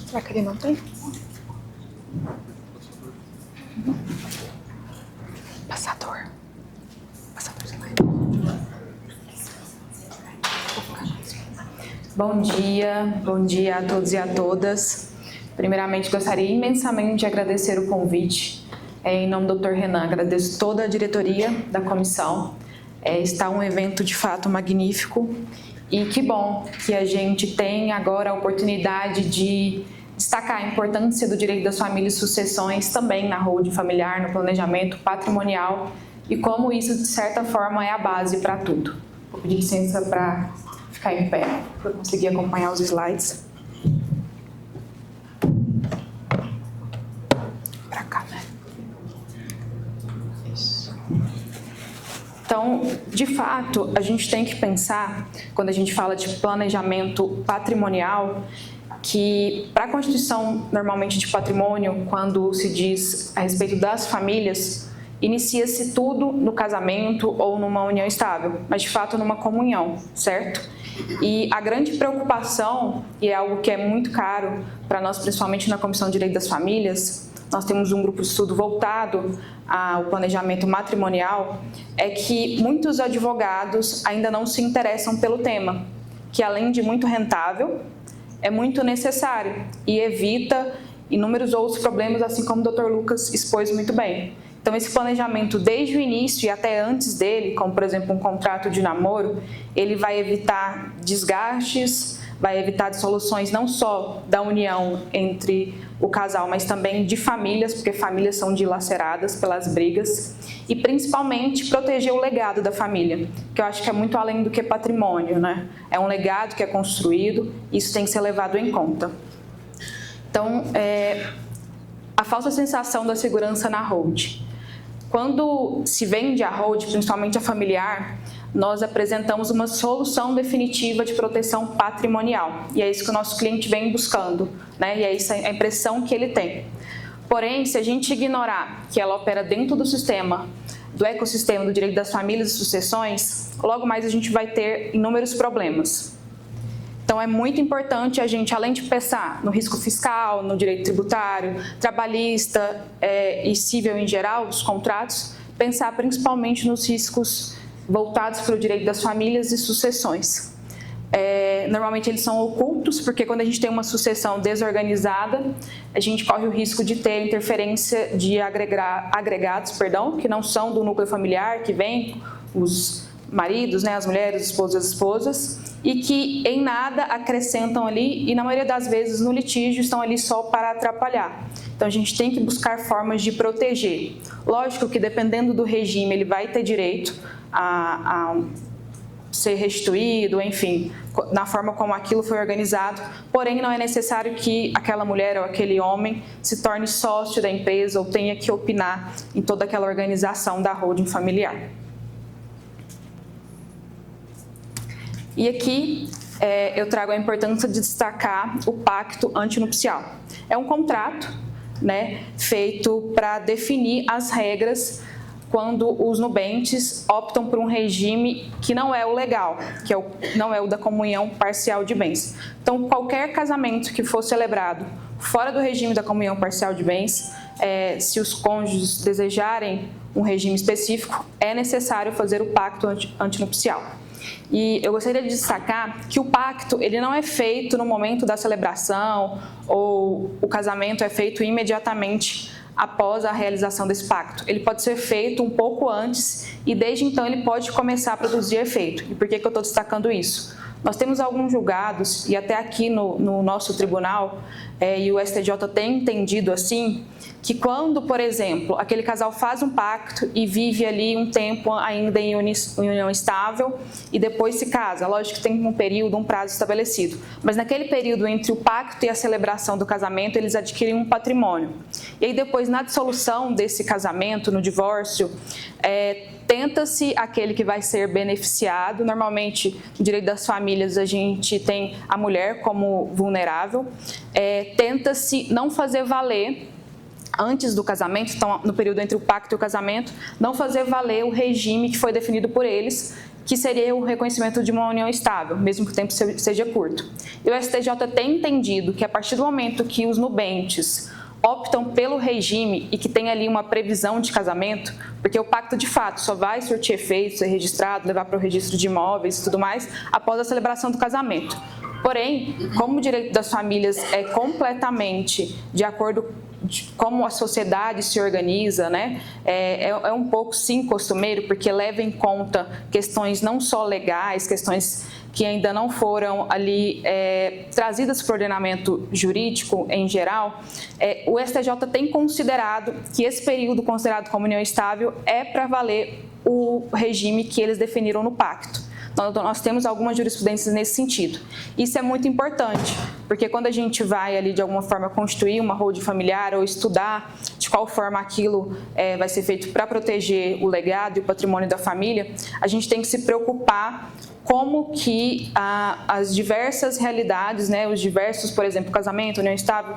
Será que ele não tem? Passador. Passador sem mais. Bom dia a todos e a todas. Primeiramente, gostaria imensamente de agradecer o convite. Em nome do Dr. Renan, agradeço toda a diretoria da comissão. Está um evento de fato magnífico e que bom que a gente tem agora a oportunidade de destacar a importância do direito das famílias e sucessões também na holding familiar, no planejamento patrimonial e como isso, de certa forma, é a base para tudo. Vou pedir licença para ficar em pé, para eu conseguir acompanhar os slides. Para cá, né? Isso. Então, de fato, a gente tem que pensar, quando a gente fala de planejamento patrimonial, que para a constituição normalmente de patrimônio, quando se diz a respeito das famílias, inicia-se tudo no casamento ou numa união estável, mas de fato numa comunhão, certo? E a grande preocupação, e é algo que é muito caro para nós, principalmente na Comissão de Direito das Famílias, nós temos um grupo de estudo voltado ao planejamento matrimonial, é que muitos advogados ainda não se interessam pelo tema, que além de muito rentável, é muito necessário e evita inúmeros outros problemas, assim como o Dr. Lucas expôs muito bem. Então, esse planejamento desde o início e até antes dele, como por exemplo um contrato de namoro, ele vai evitar desgastes, vai evitar dissoluções não só da união entre o casal, mas também de famílias, porque famílias são dilaceradas pelas brigas, e principalmente proteger o legado da família, que eu acho que é muito além do que patrimônio, né? É um legado que é construído, isso tem que ser levado em conta. Então, a falsa sensação da segurança na holding. Quando se vende a holding, principalmente a familiar, nós apresentamos uma solução definitiva de proteção patrimonial. E é isso que o nosso cliente vem buscando, né? E é isso a impressão que ele tem. Porém, se a gente ignorar que ela opera dentro do sistema, do ecossistema do direito das famílias e sucessões, logo mais a gente vai ter inúmeros problemas. Então, é muito importante a gente, além de pensar no risco fiscal, no direito tributário, trabalhista e civil em geral, dos contratos, pensar principalmente nos riscos voltados para o direito das famílias e sucessões. Normalmente eles são ocultos, porque quando a gente tem uma sucessão desorganizada, a gente corre o risco de ter interferência de agregados, que não são do núcleo familiar, que vêm os maridos, né, as mulheres, os esposos, as esposas, e que em nada acrescentam ali e na maioria das vezes no litígio estão ali só para atrapalhar. Então a gente tem que buscar formas de proteger. Lógico que dependendo do regime ele vai ter direito a ser restituído, enfim, na forma como aquilo foi organizado, porém não é necessário que aquela mulher ou aquele homem se torne sócio da empresa ou tenha que opinar em toda aquela organização da holding familiar. E aqui eu trago a importância de destacar o pacto antinupcial. É um contrato, né, feito para definir as regras quando os nubentes optam por um regime que não é o legal, não é o da comunhão parcial de bens. Então, qualquer casamento que for celebrado fora do regime da comunhão parcial de bens, se os cônjuges desejarem um regime específico, é necessário fazer o pacto antinupcial. E eu gostaria de destacar que o pacto ele não é feito no momento da celebração ou o casamento é feito imediatamente após a realização desse pacto. Ele pode ser feito um pouco antes e desde então ele pode começar a produzir efeito. E por que eu estou destacando isso? Nós temos alguns julgados, e até aqui no nosso tribunal, e o STJ tem entendido assim, que quando, por exemplo, aquele casal faz um pacto e vive ali um tempo ainda em união estável e depois se casa, lógico que tem um período, um prazo estabelecido, mas naquele período entre o pacto e a celebração do casamento, eles adquirem um patrimônio. E aí depois, na dissolução desse casamento, no divórcio, tenta-se aquele que vai ser beneficiado. Normalmente, no direito das famílias, a gente tem a mulher como vulnerável. Tenta-se não fazer valer, antes do casamento, então no período entre o pacto e o casamento, não fazer valer o regime que foi definido por eles, que seria o reconhecimento de uma união estável, mesmo que o tempo seja curto. E o STJ tem entendido que a partir do momento que os nubentes optam pelo regime e que tem ali uma previsão de casamento, porque o pacto de fato só vai surtir efeito, ser registrado, levar para o registro de imóveis e tudo mais, após a celebração do casamento. Porém, como o direito das famílias é completamente de acordo com como a sociedade se organiza, né? É um pouco, sim, costumeiro, porque leva em conta questões não só legais, questões que ainda não foram ali trazidas para o ordenamento jurídico em geral, o STJ tem considerado que esse período considerado como união estável é para valer o regime que eles definiram no pacto. Então, nós temos algumas jurisprudências nesse sentido. Isso é muito importante, porque quando a gente vai ali de alguma forma constituir uma holding familiar ou estudar de qual forma aquilo vai ser feito para proteger o legado e o patrimônio da família, a gente tem que se preocupar como que as diversas realidades, né, os diversos, por exemplo, casamento, união estável,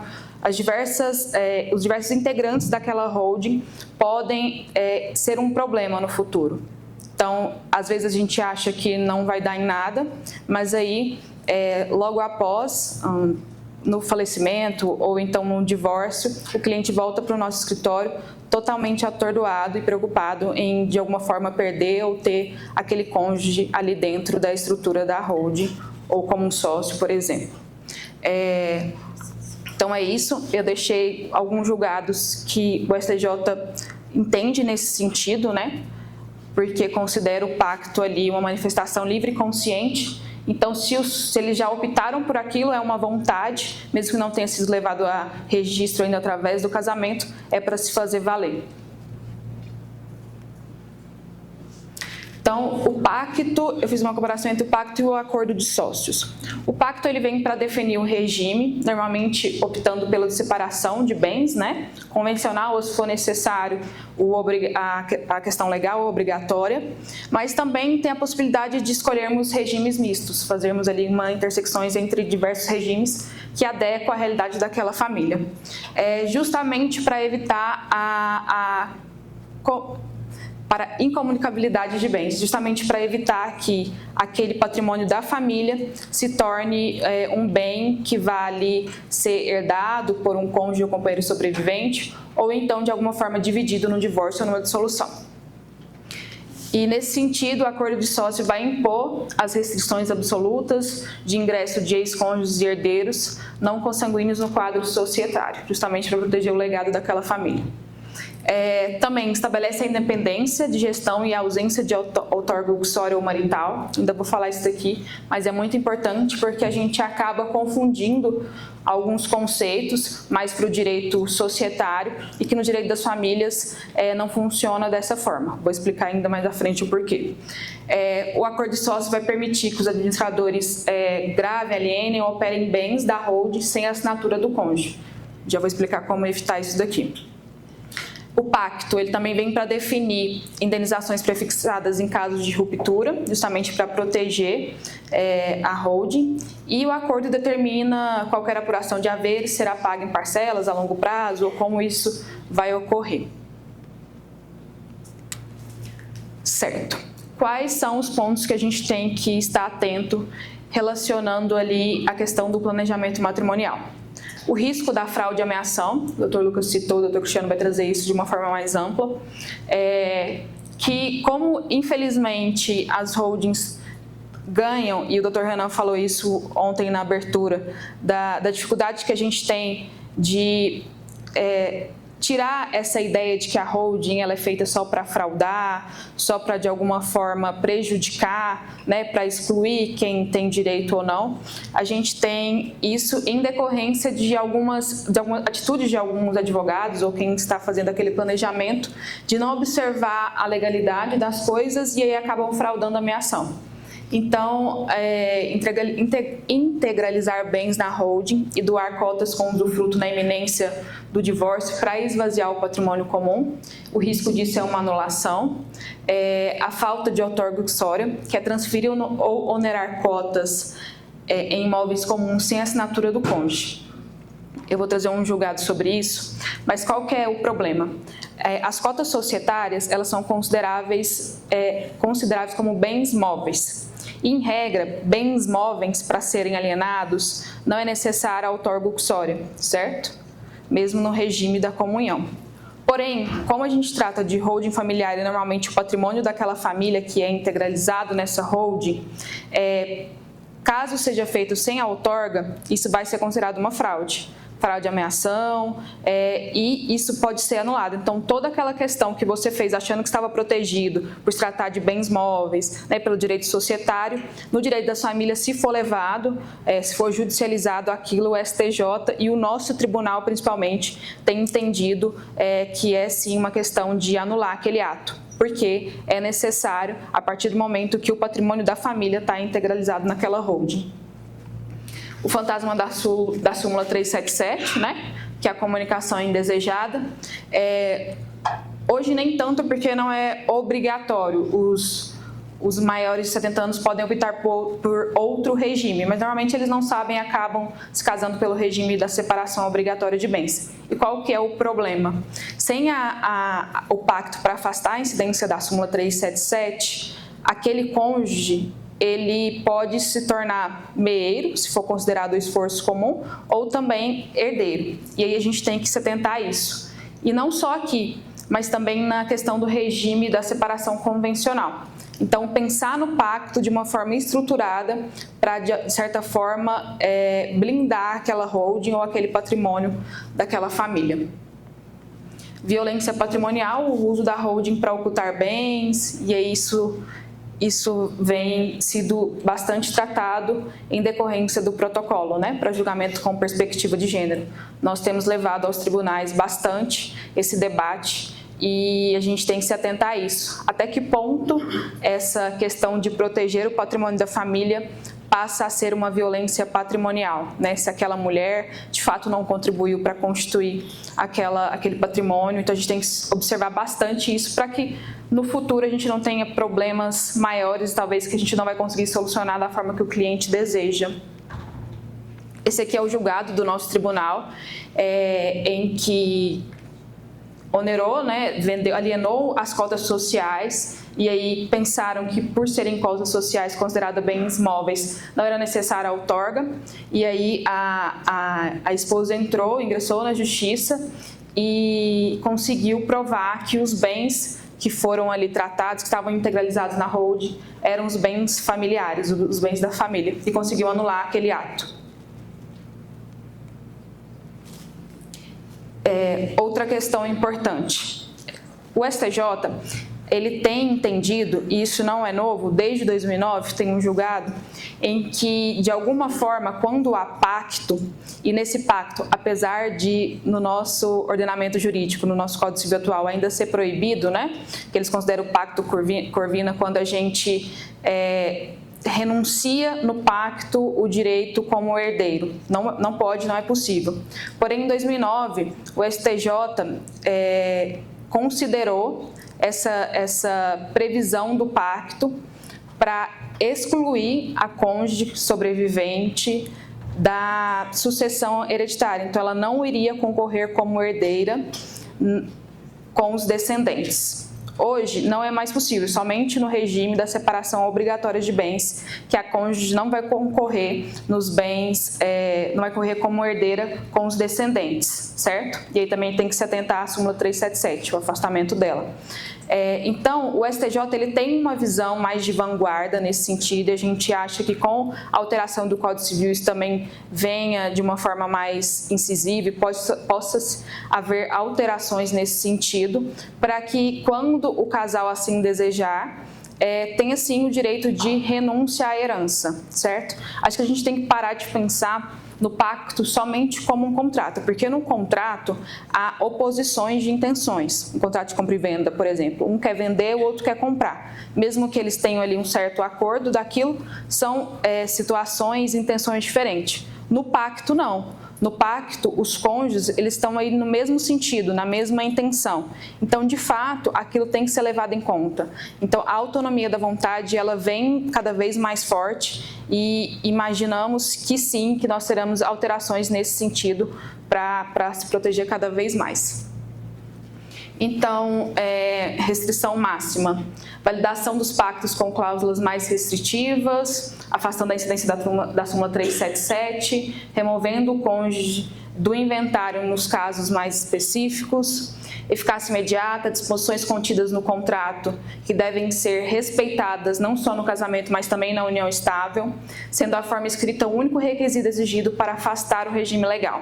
os diversos integrantes daquela holding podem ser um problema no futuro. Então, às vezes a gente acha que não vai dar em nada, mas aí, logo após, no falecimento ou então no divórcio, o cliente volta para o nosso escritório totalmente atordoado e preocupado em, de alguma forma, perder ou ter aquele cônjuge ali dentro da estrutura da holding ou como um sócio, por exemplo. Então, é isso. Eu deixei alguns julgados que o STJ entende nesse sentido, né? Porque considera o pacto ali uma manifestação livre e consciente. Então, se eles já optaram por aquilo, é uma vontade, mesmo que não tenha sido levado a registro ainda através do casamento, é para se fazer valer. Então, o pacto, eu fiz uma comparação entre o pacto e o acordo de sócios. O pacto ele vem para definir o regime, normalmente optando pela separação de bens, né? Convencional ou, se for necessário, a questão legal obrigatória, mas também tem a possibilidade de escolhermos regimes mistos, fazermos ali uma intersecções entre diversos regimes que adequam à realidade daquela família. Justamente para evitar para incomunicabilidade de bens, justamente para evitar que aquele patrimônio da família se torne um bem que vale ser herdado por um cônjuge ou companheiro sobrevivente, ou então de alguma forma dividido no divórcio ou numa dissolução. E nesse sentido, o acordo de sócio vai impor as restrições absolutas de ingresso de ex-cônjuges e herdeiros não consanguíneos no quadro societário, justamente para proteger o legado daquela família. Também estabelece a independência de gestão e a ausência de outorga uxória ou marital. Ainda vou falar isso daqui, mas é muito importante porque a gente acaba confundindo alguns conceitos mais para o direito societário e que no direito das famílias não funciona dessa forma. Vou explicar ainda mais à frente o porquê. O acordo de sócio vai permitir que os administradores gravem, alienem ou operem bens da holding sem a assinatura do cônjuge. Já vou explicar como evitar isso daqui. O pacto ele também vem para definir indenizações prefixadas em casos de ruptura, justamente para proteger a holding, e o acordo determina qualquer apuração de haveres será paga em parcelas a longo prazo ou como isso vai ocorrer. Certo. Quais são os pontos que a gente tem que estar atento relacionando ali a questão do planejamento matrimonial? O risco da fraude e ameação, o Dr. Lucas citou, o Dr. Cristiano vai trazer isso de uma forma mais ampla, que como infelizmente as holdings ganham, e o Dr. Renan falou isso ontem na abertura, da dificuldade que a gente tem de tirar essa ideia de que a holding ela é feita só para fraudar, só para de alguma forma prejudicar, né, para excluir quem tem direito ou não. A gente tem isso em decorrência de algumas atitudes de alguns advogados ou quem está fazendo aquele planejamento de não observar a legalidade das coisas e aí acabam fraudando a ameação. Então, integralizar bens na holding e doar cotas com usufruto na iminência do divórcio para esvaziar o patrimônio comum. O risco disso é uma anulação. A falta de outorga uxória, que é transferir ou onerar cotas em imóveis comuns sem assinatura do cônjuge. Eu vou trazer um julgado sobre isso, mas qual que é o problema? As cotas societárias, elas são consideráveis consideráveis como bens móveis. Em regra, bens móveis para serem alienados não é necessária a outorga uxória, certo? Mesmo no regime da comunhão. Porém, como a gente trata de holding familiar e normalmente o patrimônio daquela família que é integralizado nessa holding, caso seja feito sem a outorga, isso vai ser considerado uma fraude de ameação, e isso pode ser anulado. Então, toda aquela questão que você fez achando que estava protegido por se tratar de bens móveis, pelo direito societário, no direito das famílias, se for levado, se for judicializado aquilo, o STJ e o nosso tribunal, principalmente, tem entendido que é sim uma questão de anular aquele ato, porque é necessário a partir do momento que o patrimônio da família está integralizado naquela holding. O fantasma da súmula 377, que é a comunicação indesejada. Hoje nem tanto, porque não é obrigatório. Os maiores de 70 anos podem optar por outro regime, mas normalmente eles não sabem e acabam se casando pelo regime da separação obrigatória de bens. E qual que é o problema? Sem o pacto para afastar a incidência da súmula 377, aquele cônjuge ele pode se tornar meeiro, se for considerado o esforço comum, ou também herdeiro. E aí a gente tem que se atentar a isso. E não só aqui, mas também na questão do regime da separação convencional. Então, pensar no pacto de uma forma estruturada para, de certa forma, blindar aquela holding ou aquele patrimônio daquela família. Violência patrimonial, o uso da holding para ocultar bens, e é isso vem sido bastante tratado em decorrência do protocolo, para julgamento com perspectiva de gênero. Nós temos levado aos tribunais bastante esse debate e a gente tem que se atentar a isso. Até que ponto essa questão de proteger o patrimônio da família passa a ser uma violência patrimonial, se aquela mulher de fato não contribuiu para constituir aquele patrimônio. Então a gente tem que observar bastante isso para que no futuro a gente não tenha problemas maiores, talvez que a gente não vai conseguir solucionar da forma que o cliente deseja. Esse aqui é o julgado do nosso tribunal, em que onerou, alienou as cotas sociais, e aí pensaram que por serem cotas sociais consideradas bens móveis não era necessária a outorga, e aí a esposa ingressou na justiça e conseguiu provar que os bens que foram ali tratados, que estavam integralizados na holding, eram os bens familiares, os bens da família, e conseguiu anular aquele ato. Outra questão importante, o STJ, ele tem entendido, e isso não é novo, desde 2009 tem um julgado, em que de alguma forma quando há pacto, e nesse pacto, apesar de no nosso ordenamento jurídico, no nosso Código Civil atual ainda ser proibido, que eles consideram o pacto Corvina quando a gente renuncia no pacto o direito como herdeiro. Não pode, não é possível. Porém, em 2009, o STJ considerou essa previsão do pacto para excluir a cônjuge sobrevivente da sucessão hereditária. Então, ela não iria concorrer como herdeira com os descendentes. Hoje, não é mais possível, somente no regime da separação obrigatória de bens, que a cônjuge não vai concorrer nos bens, não vai concorrer como herdeira com os descendentes, certo? E aí também tem que se atentar à súmula 377, o afastamento dela. Então, o STJ ele tem uma visão mais de vanguarda nesse sentido, e a gente acha que com a alteração do Código Civil isso também venha de uma forma mais incisiva e possa haver alterações nesse sentido, para que quando o casal assim desejar, tenha sim o direito de renúncia à herança, certo? Acho que a gente tem que parar de pensar no pacto somente como um contrato, porque no contrato há oposições de intenções. Um contrato de compra e venda, por exemplo, um quer vender, o outro quer comprar. Mesmo que eles tenham ali um certo acordo daquilo, são situações, intenções diferentes. No pacto, não. No pacto, os cônjuges, eles estão aí no mesmo sentido, na mesma intenção. Então, de fato, aquilo tem que ser levado em conta. Então, a autonomia da vontade, ela vem cada vez mais forte e imaginamos que sim, que nós teremos alterações nesse sentido para se proteger cada vez mais. Então, restrição máxima, validação dos pactos com cláusulas mais restritivas, afastando a incidência da súmula 377, removendo o cônjuge do inventário nos casos mais específicos, eficácia imediata, disposições contidas no contrato que devem ser respeitadas não só no casamento, mas também na união estável, sendo a forma escrita o único requisito exigido para afastar o regime legal.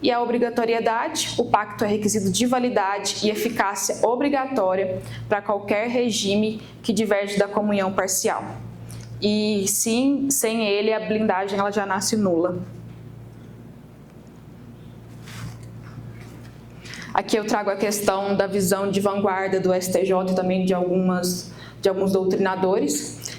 E a obrigatoriedade, o pacto é requisito de validade e eficácia obrigatória para qualquer regime que diverge da comunhão parcial. E sim, sem ele, a blindagem ela já nasce nula. Aqui eu trago a questão da visão de vanguarda do STJ e também de alguns doutrinadores.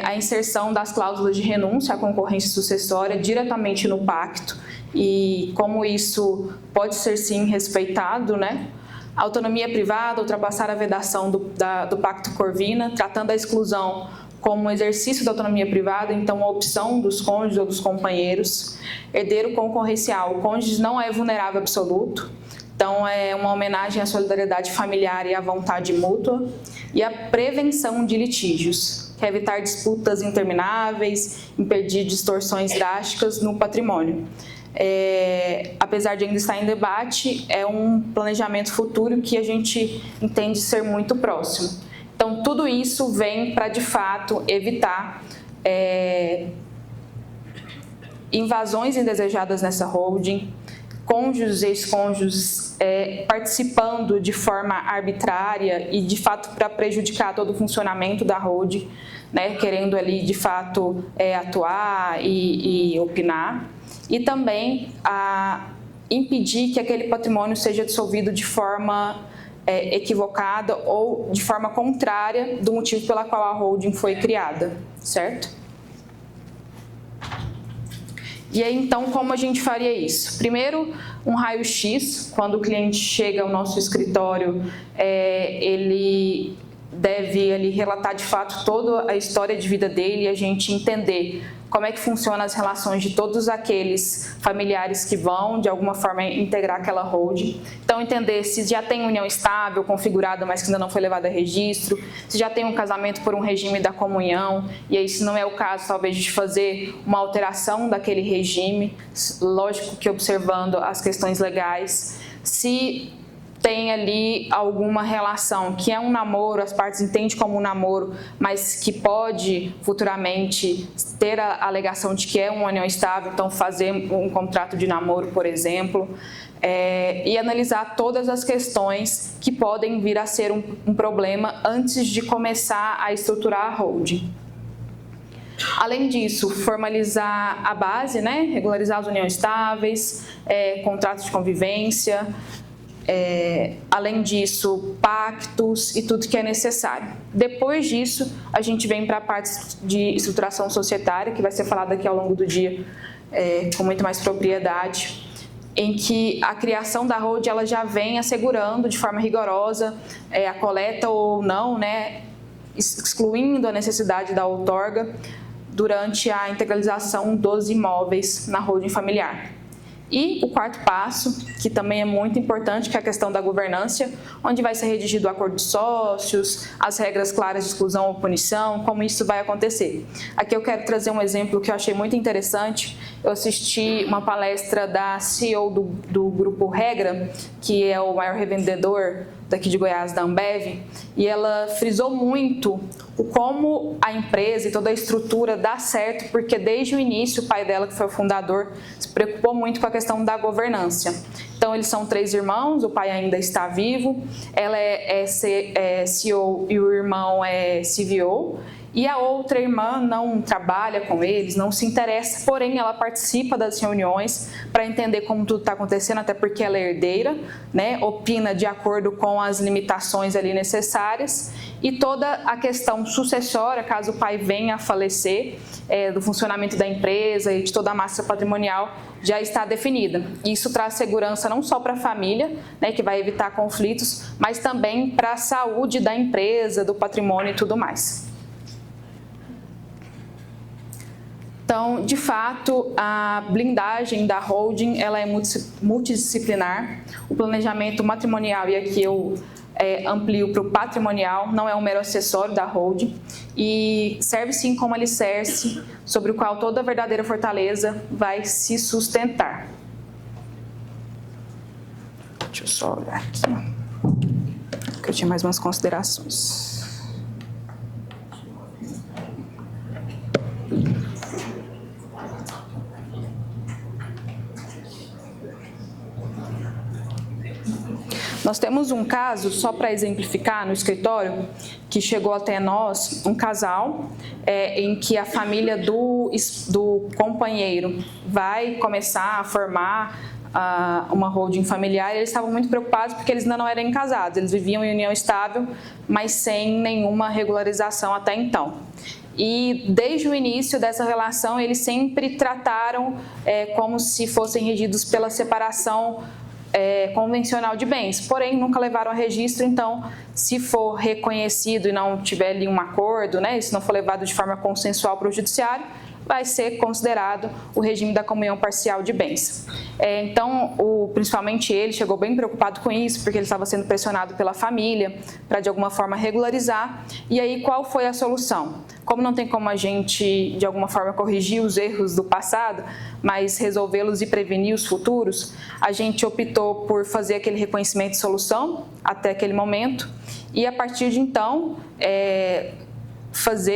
A inserção das cláusulas de renúncia à concorrência sucessória diretamente no pacto e como isso pode ser sim respeitado, né? A autonomia privada, ultrapassar a vedação do Pacto Corvina, tratando a exclusão como exercício da autonomia privada, então a opção dos cônjuges ou dos companheiros. Herdeiro concorrencial, o cônjuge não é vulnerável absoluto, então é uma homenagem à solidariedade familiar e à vontade mútua. E a prevenção de litígios, que é evitar disputas intermináveis, impedir distorções drásticas no patrimônio. Apesar de ainda estar em debate, é um planejamento futuro que a gente entende ser muito próximo. Então, tudo isso vem para, de fato, evitar invasões indesejadas nessa holding, cônjuges e ex-cônjuges participando de forma arbitrária e, de fato, para prejudicar todo o funcionamento da holding, né, querendo ali, de fato, atuar e opinar. E também impedir que aquele patrimônio seja dissolvido de forma equivocada ou de forma contrária do motivo pela qual a holding foi criada, certo? E aí, então, como a gente faria isso? Primeiro, um raio-x, quando o cliente chega ao nosso escritório, ele deve ali relatar de fato toda a história de vida dele e a gente entender como é que funcionam as relações de todos aqueles familiares que vão, de alguma forma, integrar aquela holding. Então, entender se já tem união estável, configurada, mas que ainda não foi levada a registro, se já tem um casamento por um regime da comunhão, e aí, se não é o caso, talvez de fazer uma alteração daquele regime, lógico que observando as questões legais. Se tem ali alguma relação que é um namoro, as partes entendem como um namoro, mas que pode futuramente ter a alegação de que é uma união estável, então fazer um contrato de namoro, por exemplo, e analisar todas as questões que podem vir a ser um problema antes de começar a estruturar a holding. Além disso, formalizar a base, né? Regularizar as uniões estáveis, contratos de convivência, além disso, pactos e tudo que é necessário. Depois disso, a gente vem para a parte de estruturação societária, que vai ser falada aqui ao longo do dia com muito mais propriedade, em que a criação da holding ela já vem assegurando de forma rigorosa a coleta ou não, né, excluindo a necessidade da outorga durante a integralização dos imóveis na holding familiar. E o quarto passo, que também é muito importante, que é a questão da governança, onde vai ser redigido o acordo de sócios, as regras claras de exclusão ou punição, como isso vai acontecer. Aqui eu quero trazer um exemplo que eu achei muito interessante. Eu assisti uma palestra da CEO do Grupo Regra, que é o maior revendedor daqui de Goiás, da Ambev, e ela frisou muito o como a empresa e toda a estrutura dá certo, porque desde o início o pai dela, que foi o fundador, se preocupou muito com a questão da governança. Então, eles são 3 irmãos, o pai ainda está vivo, ela é CEO e o irmão é CVO, e a outra irmã não trabalha com eles, não se interessa, porém ela participa das reuniões para entender como tudo está acontecendo, até porque ela é herdeira, né? Opina de acordo com as limitações ali necessárias, e toda a questão sucessória, caso o pai venha a falecer, do funcionamento da empresa e de toda a massa patrimonial já está definida. Isso traz segurança não só para a família, né, que vai evitar conflitos, mas também para a saúde da empresa, do patrimônio e tudo mais. Então, de fato, a blindagem da holding ela é multidisciplinar. O planejamento matrimonial, e aqui eu amplio para o patrimonial, não é um mero acessório da holding e serve sim como alicerce sobre o qual toda a verdadeira fortaleza vai se sustentar. Deixa eu só olhar aqui, que eu tinha mais umas considerações. Nós temos um caso, só para exemplificar, no escritório, que chegou até nós, um casal, em que a família do companheiro vai começar a formar uma holding familiar. Eles estavam muito preocupados porque eles ainda não eram casados, eles viviam em união estável, mas sem nenhuma regularização até então. E desde o início dessa relação, eles sempre trataram como se fossem regidos pela separação convencional de bens, porém nunca levaram a registro. Então, se for reconhecido e não tiver ali um acordo, né, se não for levado de forma consensual para o judiciário, vai ser considerado o regime da comunhão parcial de bens. Então, principalmente ele chegou bem preocupado com isso, porque ele estava sendo pressionado pela família para de alguma forma regularizar. E aí, qual foi a solução? Como não tem como a gente, de alguma forma, corrigir os erros do passado, mas resolvê-los e prevenir os futuros, a gente optou por fazer aquele reconhecimento de solução até aquele momento e, a partir de então,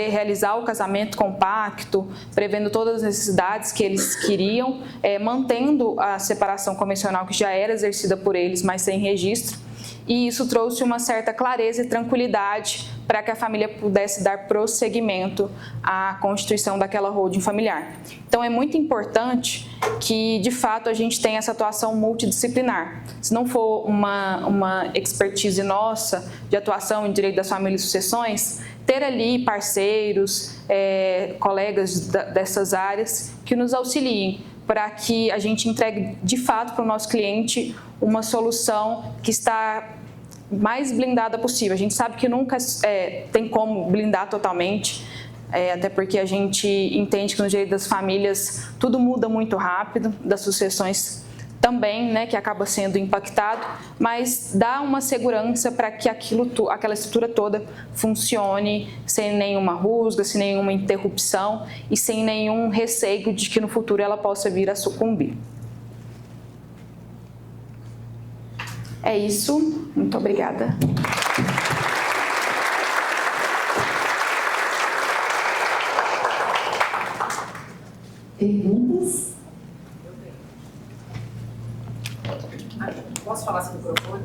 realizar o casamento compacto, prevendo todas as necessidades que eles queriam, mantendo a separação convencional que já era exercida por eles, mas sem registro. E isso trouxe uma certa clareza e tranquilidade para que a família pudesse dar prosseguimento à constituição daquela holding familiar. Então, é muito importante que, de fato, a gente tenha essa atuação multidisciplinar. Se não for uma expertise nossa de atuação em direito das famílias e sucessões, ter ali parceiros, colegas dessas áreas que nos auxiliem para que a gente entregue, de fato, para o nosso cliente uma solução que está mais blindada possível. A gente sabe que nunca tem como blindar totalmente, até porque a gente entende que no direito das famílias tudo muda muito rápido, das sucessões também, né, que acaba sendo impactado, mas dá uma segurança para que aquela estrutura toda funcione sem nenhuma rusga, sem nenhuma interrupção e sem nenhum receio de que no futuro ela possa vir a sucumbir. É isso. Muito obrigada. Perguntas? Posso falar sem microfone?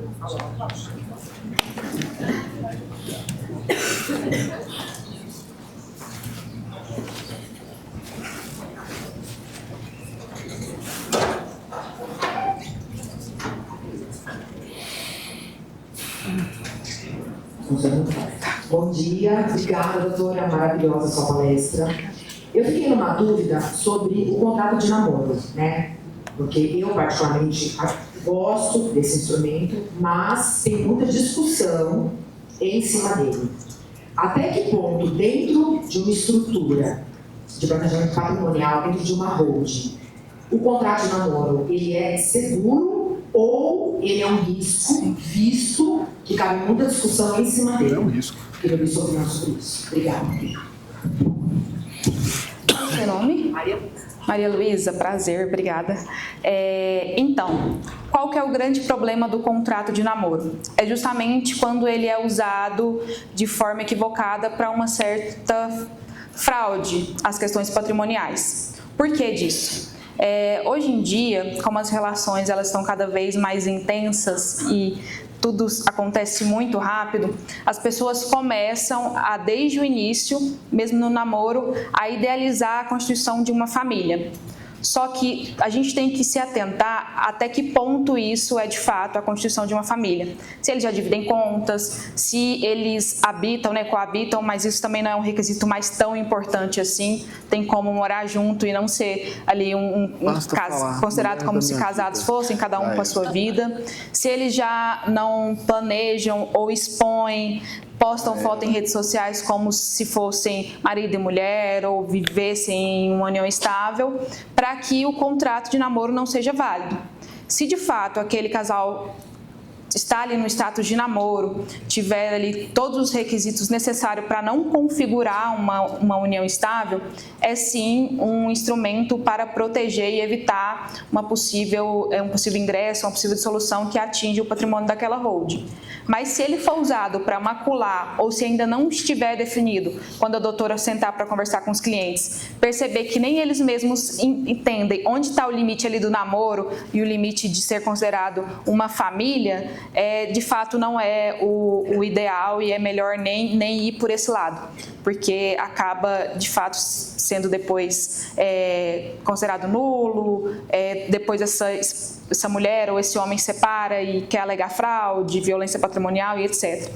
Bom dia, obrigada, doutora, maravilhosa sua palestra. Eu fiquei numa dúvida sobre o contrato de namoro, né? Porque eu, particularmente, gosto desse instrumento, mas tem muita discussão em cima dele. Até que ponto, dentro de uma estrutura de planejamento patrimonial, dentro de uma holding, o contrato de namoro, ele é seguro ou ele é um risco, visto que cabe muita discussão em cima dele? É um risco. Queria ouvir sua opinião sobre isso. Obrigada. Seu nome? Maria Luísa, prazer, obrigada. Então, qual que é o grande problema do contrato de namoro? É justamente quando ele é usado de forma equivocada para uma certa fraude às questões patrimoniais. Por que disso? Hoje em dia, como as relações elas estão cada vez mais intensas e tudo acontece muito rápido, as pessoas começam a, desde o início, mesmo no namoro, a idealizar a constituição de uma família. Só que a gente tem que se atentar até que ponto isso é de fato a constituição de uma família. Se eles já dividem contas, se eles habitam, né, coabitam, mas isso também não é um requisito mais tão importante assim. Tem como morar junto e não ser ali um caso considerado como se casados fossem, cada um com a sua vida. Se eles já não planejam ou expõem postam foto em redes sociais como se fossem marido e mulher ou vivessem em uma união estável, para que o contrato de namoro não seja válido. Se de fato aquele casal está ali no status de namoro, tiver ali todos os requisitos necessários para não configurar uma união estável, é sim um instrumento para proteger e evitar um possível ingresso, uma possível dissolução que atinge o patrimônio daquela holding. Mas se ele for usado para macular ou se ainda não estiver definido, quando a doutora sentar para conversar com os clientes, perceber que nem eles mesmos entendem onde está o limite ali do namoro e o limite de ser considerado uma família, de fato não é o ideal e é melhor nem ir por esse lado, porque acaba de fato sendo depois considerado nulo, depois essa mulher ou esse homem separa e quer alegar fraude, violência patrimonial e etc.